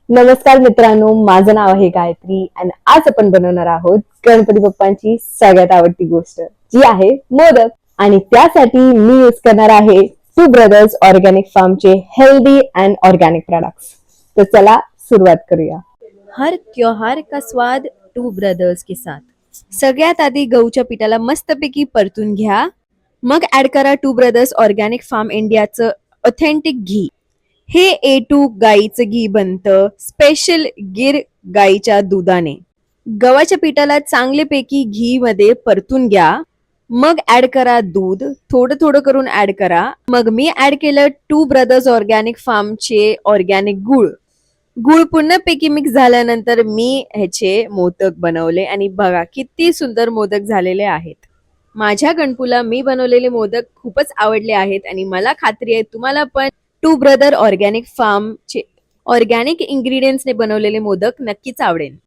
नमस्कार मित्रांनो, माझं नाव आहे गायत्री आणि आज आपण बनवणार आहोत गणपती बाप्पांची सगळ्यात आवडती गोष्ट जी आहे मोदक. आणि त्यासाठी मी यूज करणार आहे टू ब्रदर्स ऑर्गॅनिक फार्मचे हेल्दी अँड ऑर्गॅनिक प्रोडक्ट्स. तर चला सुरुवात करूया. हर त्योहार का स्वाद टू ब्रदर्स के साथ. सगळ्यात आधी गहूच्या पिठाला मस्तपैकी परतून घ्या. मग ऍड करा टू ब्रदर्स ऑर्गॅनिक फार्म इंडियाचं ऑथेंटिक घी. हे A2 गाईचं घी बनतं स्पेशल गिर गाईच्या दुधाने. गव्हाच्या पिठाला चांगल्यापैकी घी मध्ये परतून घ्या. मग ऍड करा दूध, थोडं थोडं करून ऍड करा. मग मी ऍड केलं टू ब्रदर्स ऑर्गॅनिक फार्मचे ऑर्गॅनिक गुळ. गुळ पूर्णपैकी मिक्स झाल्यानंतर मी ह्याचे मोदक बनवले आणि बघा किती सुंदर मोदक झालेले आहेत. माझ्या गणपूला मी बनवलेले मोदक खूपच आवडले आहेत आणि मला खात्री आहे तुम्हाला पण टू ब्रदर ऑर्गॅनिक फार्मचे ऑर्गॅनिक इंग्रेडियंट्सने बनवलेले मोदक नक्कीच आवडेल.